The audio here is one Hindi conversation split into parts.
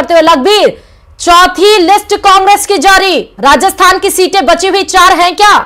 करते हुए लखबीर, चौथी लिस्ट कांग्रेस की जारी, राजस्थान की सीटें बची हुई 4 हैं क्या?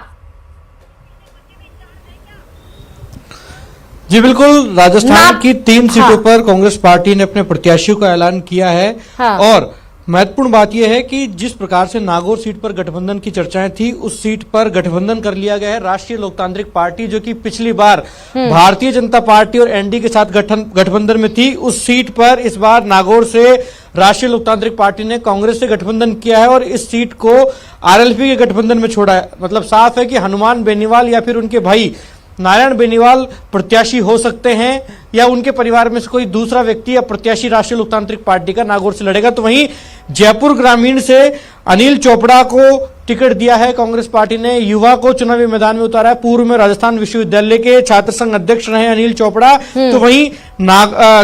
जी बिल्कुल, राजस्थान की 3 सीटों हाँ। पर कांग्रेस पार्टी ने अपने प्रत्याशियों का ऐलान किया है। हाँ। और महत्वपूर्ण बात यह है कि जिस प्रकार से नागौर सीट पर गठबंधन की चर्चाएं थी, उस सीट पर गठबंधन कर लिया गया है। राष्ट्रीय लोकतांत्रिक पार्टी जो कि पिछली बार भारतीय जनता पार्टी और एनडीए के साथ गठबंधन में थी, उस सीट पर इस बार नागौर से राष्ट्रीय लोकतांत्रिक पार्टी ने कांग्रेस से गठबंधन किया है और इस सीट को आरएलपी के गठबंधन में छोड़ा है। मतलब साफ है कि हनुमान बेनीवाल या फिर उनके भाई नारायण बेनीवाल प्रत्याशी हो सकते हैं या उनके परिवार में से कोई दूसरा व्यक्ति या प्रत्याशी राष्ट्रीय लोकतांत्रिक पार्टी का नागौर से लड़ेगा। तो वहीं जयपुर ग्रामीण से अनिल चोपड़ा को टिकट दिया है कांग्रेस पार्टी ने, युवा को चुनावी मैदान में उतारा है। पूर्व में राजस्थान विश्वविद्यालय के छात्र संघ अध्यक्ष रहे अनिल चोपड़ा। तो वहीं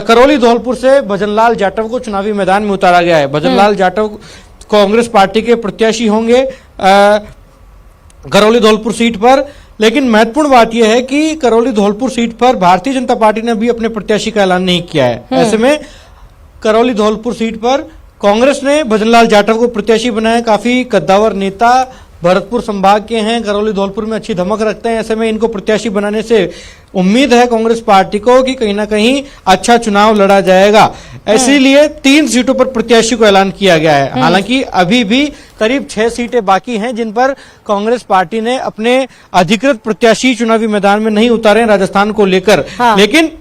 करौली धौलपुर से भजनलाल जाटव को चुनावी मैदान में उतारा गया है। भजनलाल जाटव कांग्रेस पार्टी के प्रत्याशी होंगे करौली धौलपुर सीट पर। लेकिन महत्वपूर्ण बात यह है कि करौली धौलपुर सीट पर भारतीय जनता पार्टी ने भी अपने प्रत्याशी का ऐलान नहीं किया है। ऐसे में करौली धौलपुर सीट पर कांग्रेस ने भजनलाल जाटव को प्रत्याशी बनाया। काफी कद्दावर नेता, भरतपुर संभाग के हैं, करौली धौलपुर में अच्छी धमक रखते हैं। ऐसे में इनको प्रत्याशी बनाने से उम्मीद है कांग्रेस पार्टी को कि कहीं ना कहीं अच्छा चुनाव लड़ा जाएगा। इसीलिए 3 सीटों पर प्रत्याशी को ऐलान किया गया है। हालांकि अभी भी करीब 6 सीटें बाकी हैं जिन पर कांग्रेस पार्टी ने अपने अधिकृत प्रत्याशी चुनावी मैदान में नहीं उतारे राजस्थान को लेकर। लेकिन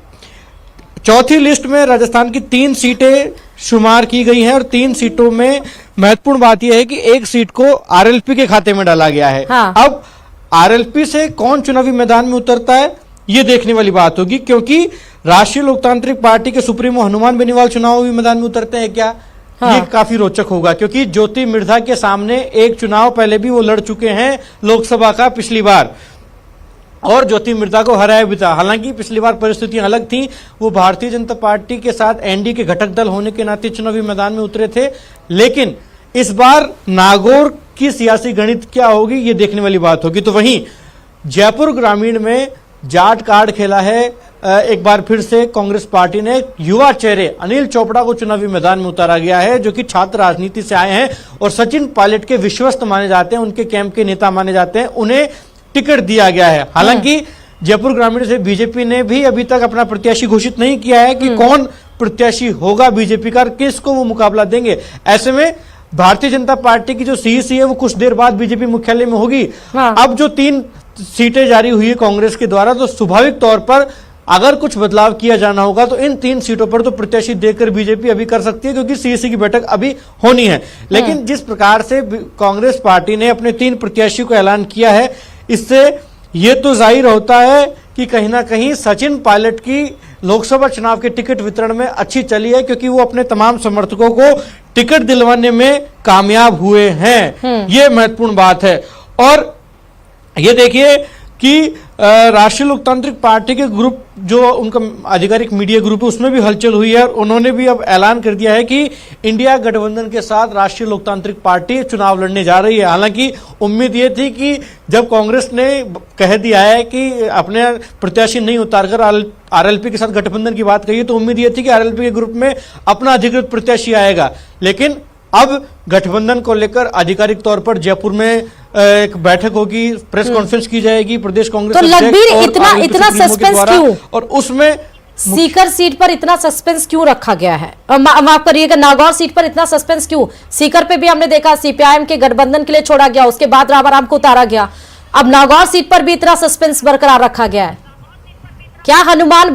चौथी लिस्ट में राजस्थान की 3 सीटें शुमार की गई हैं और 3 सीटों में महत्वपूर्ण बात यह है कि एक सीट को आरएलपी के खाते में डाला गया है। अब आरएलपी से कौन चुनावी मैदान में उतरता है ये देखने वाली बात होगी, क्योंकि राष्ट्रीय लोकतांत्रिक पार्टी के सुप्रीमो हनुमान बेनीवाल चुनावी मैदान में उतरते हैं क्या? ये काफी रोचक होगा, क्योंकि ज्योति मिर्धा के सामने एक चुनाव पहले भी वो लड़ चुके हैं लोकसभा का पिछली बार और ज्योति मिर्धा को हराया भी था। हालांकि पिछली बार परिस्थितियां अलग थी, वो भारतीय जनता पार्टी के साथ एनडीए के घटक दल होने के नाते चुनावी मैदान में उतरे थे। लेकिन इस बार नागौर की सियासी गणित क्या होगी ये देखने वाली बात होगी। तो वहीं जयपुर ग्रामीण में जाट कार्ड खेला है एक बार फिर से कांग्रेस पार्टी ने। युवा चेहरे अनिल चोपड़ा को चुनावी मैदान में उतारा गया है, जो कि छात्र राजनीति से आए हैं और सचिन पायलट के विश्वस्त माने जाते हैं, उनके कैंप के नेता माने जाते हैं। उन्हें टिकट दिया गया है। हालांकि जयपुर ग्रामीण से बीजेपी ने भी अभी तक अपना प्रत्याशी घोषित नहीं किया है कि कौन प्रत्याशी होगा बीजेपी का, किसको वो मुकाबला देंगे। ऐसे में भारतीय जनता पार्टी की जो सीईसी है वो कुछ देर बाद बीजेपी मुख्यालय में होगी। अब जो 3 सीटें जारी हुई है कांग्रेस के द्वारा, तो स्वाभाविक तौर पर अगर कुछ बदलाव किया जाना होगा तो इन 3 सीटों पर तो प्रत्याशी देकर बीजेपी अभी कर सकती है, क्योंकि सीईसी की बैठक अभी होनी है। लेकिन जिस प्रकार से कांग्रेस पार्टी ने अपने 3 प्रत्याशियों का ऐलान किया है, इससे यह तो जाहिर होता है कि कहीं ना कहीं सचिन पायलट की लोकसभा चुनाव के टिकट वितरण में अच्छी चली है, क्योंकि वो अपने तमाम समर्थकों को टिकट दिलवाने में कामयाब हुए हैं। ये महत्वपूर्ण बात है। और ये देखिए कि राष्ट्रीय लोकतांत्रिक पार्टी के ग्रुप जो उनका आधिकारिक मीडिया ग्रुप है उसमें भी हलचल हुई है और उन्होंने भी अब ऐलान कर दिया है कि इंडिया गठबंधन के साथ राष्ट्रीय लोकतांत्रिक पार्टी चुनाव लड़ने जा रही है। हालांकि उम्मीद ये थी कि जब कांग्रेस ने कह दिया है कि अपने प्रत्याशी नहीं उतारकर आरएलपी के साथ गठबंधन की बात कही, तो उम्मीद ये थी कि आरएलपी के ग्रुप में अपना अधिकृत प्रत्याशी आएगा। लेकिन अब गठबंधन को लेकर आधिकारिक तौर पर जयपुर में एक बैठक होगी, प्रेस कॉन्फ्रेंस की जाएगी प्रदेश कांग्रेस। तो लखबीर इतना सस्पेंस क्यों? और उसमें सीकर सीट पर इतना सस्पेंस क्यों रखा गया है? माफ करिएगा, नागौर सीट पर इतना सस्पेंस क्यों? सीकर पे भी हमने देखा सीपीआईएम के गठबंधन के लिए छोड़ा गया, उसके बाद रामाराम को उतारा गया। अब नागौर सीट पर भी इतना सस्पेंस बरकरार रखा गया है। क्या हनुमान